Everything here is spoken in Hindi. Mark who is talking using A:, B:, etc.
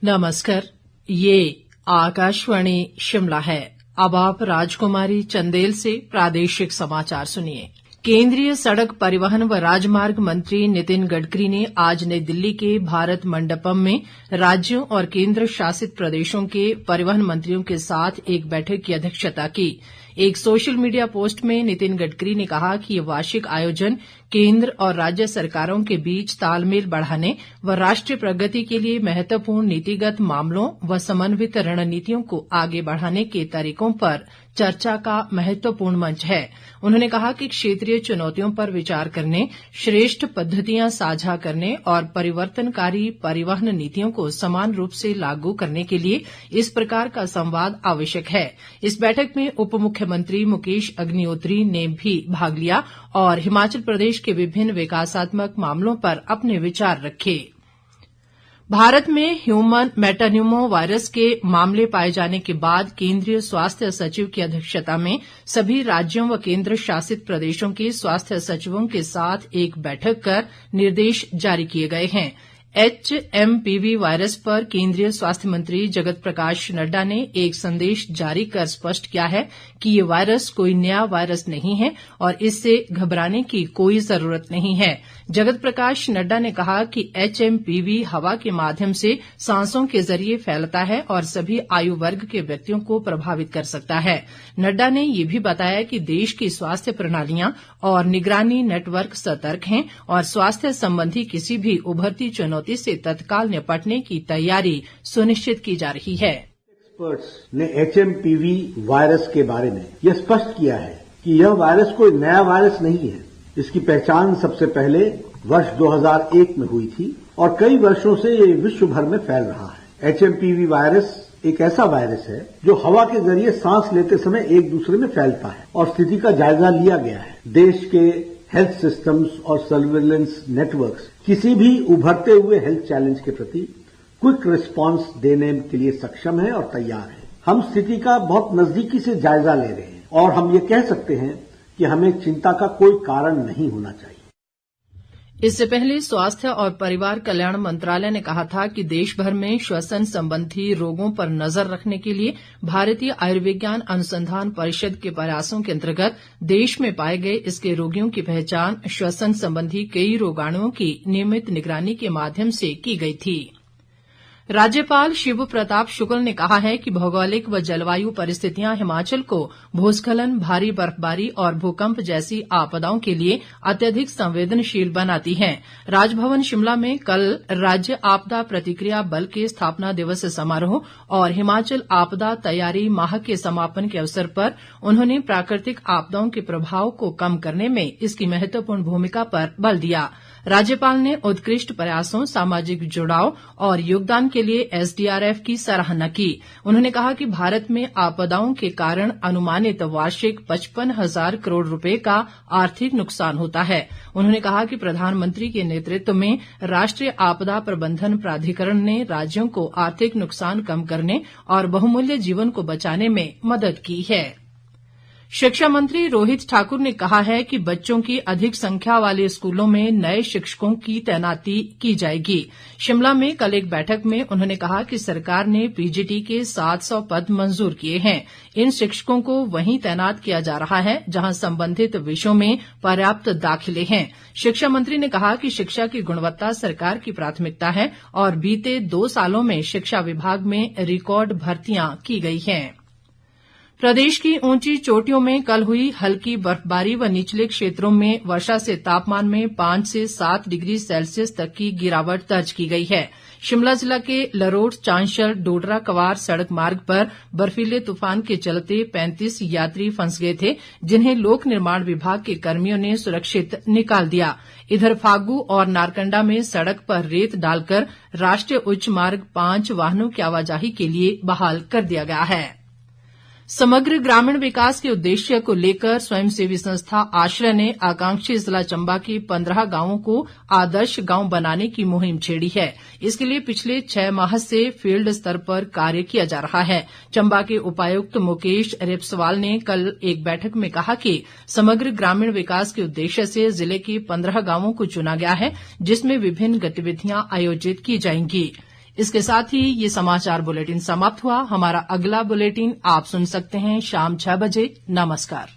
A: नमस्कार, ये आकाशवाणी शिमला है। अब आप राजकुमारी चंदेल से प्रादेशिक समाचार सुनिए। केंद्रीय सड़क परिवहन व राजमार्ग मंत्री नितिन गडकरी ने आज नई दिल्ली के भारत मंडपम में राज्यों और केंद्र शासित प्रदेशों के परिवहन मंत्रियों के साथ एक बैठक की अध्यक्षता की। एक सोशल मीडिया पोस्ट में नितिन गडकरी ने कहा कि ये वार्षिक आयोजन केंद्र और राज्य सरकारों के बीच तालमेल बढ़ाने व राष्ट्रीय प्रगति के लिए महत्वपूर्ण नीतिगत मामलों व समन्वित रणनीतियों को आगे बढ़ाने के तरीकों पर चर्चा का महत्वपूर्ण मंच है। उन्होंने कहा कि क्षेत्रीय चुनौतियों पर विचार करने, श्रेष्ठ पद्धतियां साझा करने और परिवर्तनकारी परिवहन नीतियों को समान रूप से लागू करने के लिए इस प्रकार का संवाद आवश्यक है। इस बैठक में उप मुख्यमंत्री मुकेश अग्निहोत्री ने भी भाग लिया और हिमाचल प्रदेश के विभिन्न विकासात्मक मामलों पर अपने विचार रखे। भारत में ह्यूमन मेटान्यूमो वायरस के मामले पाए जाने के बाद केंद्रीय स्वास्थ्य सचिव की अध्यक्षता में सभी राज्यों व केंद्र शासित प्रदेशों के स्वास्थ्य सचिवों के साथ एक बैठक कर निर्देश जारी किए गए हैं। HMPV वायरस पर केंद्रीय स्वास्थ्य मंत्री जगत प्रकाश नड्डा ने एक संदेश जारी कर स्पष्ट किया है कि ये वायरस कोई नया वायरस नहीं है और इससे घबराने की कोई जरूरत नहीं है। जगत प्रकाश नड्डा ने कहा कि HMPV हवा के माध्यम से सांसों के जरिए फैलता है और सभी आयु वर्ग के व्यक्तियों को प्रभावित कर सकता है। नड्डा ने ये भी बताया कि देश की स्वास्थ्य प्रणालियां और निगरानी नेटवर्क सतर्क हैं और स्वास्थ्य संबंधी किसी भी उभरती चुनौती से तत्काल निपटने की तैयारी सुनिश्चित की जा रही है।
B: एक्सपर्ट्स ने HMPV वायरस के बारे में यह स्पष्ट किया है कि यह वायरस कोई नया वायरस नहीं है। इसकी पहचान सबसे पहले वर्ष 2001 में हुई थी और कई वर्षों से ये विश्व भर में फैल रहा है। HMPV वायरस एक ऐसा वायरस है जो हवा के जरिए सांस लेते समय एक दूसरे में फैलता है और स्थिति का जायजा लिया गया है। देश के हेल्थ सिस्टम्स और सर्विलेंस नेटवर्क्स किसी भी उभरते हुए हेल्थ चैलेंज के प्रति क्विक रिस्पांस देने के लिए सक्षम है और तैयार है। हम स्थिति का बहुत नजदीकी से जायजा ले रहे हैं और हम ये कह सकते हैं कि हमें चिंता का कोई कारण नहीं होना चाहिए।
A: इससे पहले स्वास्थ्य और परिवार कल्याण मंत्रालय ने कहा था कि देश भर में श्वसन संबंधी रोगों पर नजर रखने के लिए भारतीय आयुर्विज्ञान अनुसंधान परिषद के प्रयासों के अंतर्गत देश में पाए गए इसके रोगियों की पहचान श्वसन संबंधी कई रोगाणुओं की नियमित निगरानी के माध्यम से की गई थी। राज्यपाल शिव प्रताप शुक्ल ने कहा है कि भौगोलिक व जलवायु परिस्थितियां हिमाचल को भूस्खलन, भारी बर्फबारी और भूकंप जैसी आपदाओं के लिए अत्यधिक संवेदनशील बनाती हैं। राजभवन शिमला में कल राज्य आपदा प्रतिक्रिया बल के स्थापना दिवस समारोह और हिमाचल आपदा तैयारी माह के समापन के अवसर पर उन्होंने प्राकृतिक आपदाओं के प्रभाव को कम करने में इसकी महत्वपूर्ण भूमिका पर बल दिया। राज्यपाल ने उत्कृष्ट प्रयासों, सामाजिक जुड़ाव और योगदान के लिए SDRF की सराहना की। उन्होंने कहा कि भारत में आपदाओं के कारण अनुमानित वार्षिक 55,000 करोड़ रुपए का आर्थिक नुकसान होता है। उन्होंने कहा कि प्रधानमंत्री के नेतृत्व में राष्ट्रीय आपदा प्रबंधन प्राधिकरण ने राज्यों को आर्थिक नुकसान कम करने और बहुमूल्य जीवन को बचाने में मदद की है। शिक्षा मंत्री रोहित ठाकुर ने कहा है कि बच्चों की अधिक संख्या वाले स्कूलों में नए शिक्षकों की तैनाती की जाएगी। शिमला में कल एक बैठक में उन्होंने कहा कि सरकार ने PGT के 700 पद मंजूर किए हैं। इन शिक्षकों को वहीं तैनात किया जा रहा है जहां संबंधित विषयों में पर्याप्त दाखिले हैं। शिक्षा मंत्री ने कहा कि शिक्षा की गुणवत्ता सरकार की प्राथमिकता है और बीते 2 सालों में शिक्षा विभाग में रिकॉर्ड भर्तियां की गई हैं। प्रदेश की ऊंची चोटियों में कल हुई हल्की बर्फबारी व निचले क्षेत्रों में वर्षा से तापमान में 5 से 7 डिग्री सेल्सियस तक की गिरावट दर्ज की गई है। शिमला जिला के लरोट चांशल डोडरा कवार सड़क मार्ग पर बर्फीले तूफान के चलते 35 यात्री फंस गए थे, जिन्हें लोक निर्माण विभाग के कर्मियों ने सुरक्षित निकाल दिया। इधर फागू और नारकंडा में सड़क पर रेत डालकर राष्ट्रीय उच्च मार्ग 5 वाहनों की आवाजाही के लिए बहाल कर दिया गया है। समग्र ग्रामीण विकास के उद्देश्य को लेकर स्वयंसेवी संस्था आश्रय ने आकांक्षी जिला चंबा के 15 गांवों को आदर्श गांव बनाने की मुहिम छेड़ी है। इसके लिए पिछले 6 माह से फील्ड स्तर पर कार्य किया जा रहा है। चंबा के उपायुक्त मुकेश रेपसवाल ने कल एक बैठक में कहा कि समग्र ग्रामीण विकास के उद्देश्य से जिले के 15 गांवों को चुना गया है, जिसमें विभिन्न गतिविधियां आयोजित की जाएंगी। इसके साथ ही ये समाचार बुलेटिन समाप्त हुआ। हमारा अगला बुलेटिन आप सुन सकते हैं शाम 6 बजे। नमस्कार।